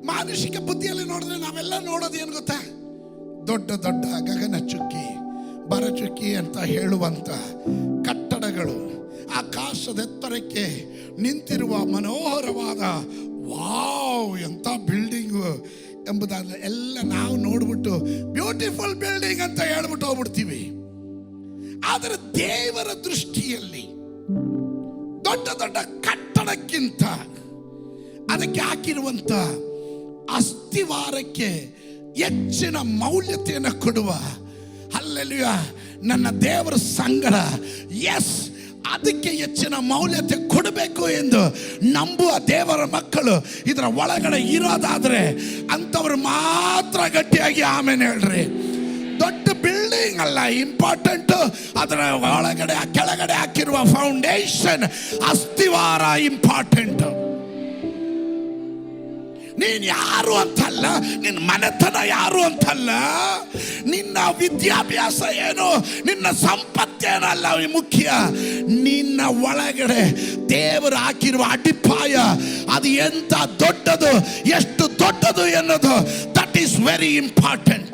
ಮಾನುಷಿಕ ಬುದ್ಧಿಯಲ್ಲಿ ನೋಡಿದ್ರೆ ನಾವೆಲ್ಲ ನೋಡೋದು ಏನು ಗೊತ್ತಾ? ದೊಡ್ಡ ದೊಡ್ಡ ಗಗನ ಚುಕ್ಕಿ, ಬರಚುಕ್ಕಿ ಅಂತ ಹೇಳುವಂತ ಕಟ್ಟಡಗಳು, ಆಕಾಶದ ಎತ್ತರಕ್ಕೆ ನಿಂತಿರುವ ಮನೋಹರವಾದ ವಾವ್ ಎಂತ ಬಿಲ್ಡಿಂಗು ಎಂಬುದಾದ ಎಲ್ಲ ನಾವು ನೋಡ್ಬಿಟ್ಟು ಬ್ಯೂಟಿಫುಲ್ ಬಿಲ್ಡಿಂಗ್ ಅಂತ ಹೇಳ್ಬಿಟ್ಟು ಹೋಗ್ಬಿಡ್ತೀವಿ. ಆದರೆ ದೇವರ ದೃಷ್ಟಿಯಲ್ಲಿ ದೊಡ್ಡ ದೊಡ್ಡ ಕಟ್ಟಡಕ್ಕಿಂತ ಅದಕ್ಕೆ ಹಾಕಿರುವಂತ ಅಸ್ಥಿವಾರಕ್ಕೆ ಹೆಚ್ಚಿನ ಮೌಲ್ಯತೆಯನ್ನು ಕೊಡುವ, ಹಲ್ಲೆಲೂಯ, ನನ್ನ ದೇವರ ಸಂಗಡ ಎಸ್ ಅದಕ್ಕೆ ಹೆಚ್ಚಿನ ಮೌಲ್ಯತೆ ಕೊಡಬೇಕು ಎಂದು ನಂಬುವ ದೇವರ ಮಕ್ಕಳು ಇದರ ಒಳಗಡೆ ಇರೋದಾದ್ರೆ ಅಂಥವ್ರು ಮಾತ್ರ ಗಟ್ಟಿಯಾಗಿ ಆಮೇಲೆ ಹೇಳ್ರಿ. ದೊಡ್ಡ ಬಿಲ್ಡಿಂಗ್ ಅಲ್ಲ ಇಂಪಾರ್ಟೆಂಟ್, ಅದರ ಒಳಗಡೆ ಕೆಳಗಡೆ ಹಾಕಿರುವ ಫೌಂಡೇಶನ್ ಅಸ್ಥಿವಾರ ಇಂಪಾರ್ಟೆಂಟ್. ನೀನು ಯಾರು ಅಂತಲ್ಲ, ನಿನ್ನ ಮನೆತನ ಯಾರು ಅಂತಲ್ಲ, ನಿನ್ನ ವಿದ್ಯಾಭ್ಯಾಸ ಏನು, ನಿನ್ನ ಸಂಪತ್ತೇನಲ್ಲ ಮುಖ್ಯ. ನಿನ್ನ ಒಳಗಡೆ ದೇವರು ಹಾಕಿರುವ ಅಡಿಪಾಯ ಅದು ಎಂತ ದೊಡ್ಡದು, ಎಷ್ಟು ದೊಡ್ಡದು ಎನ್ನುವುದು, ದಟ್ ಈಸ್ ವೆರಿ ಇಂಪಾರ್ಟೆಂಟ್.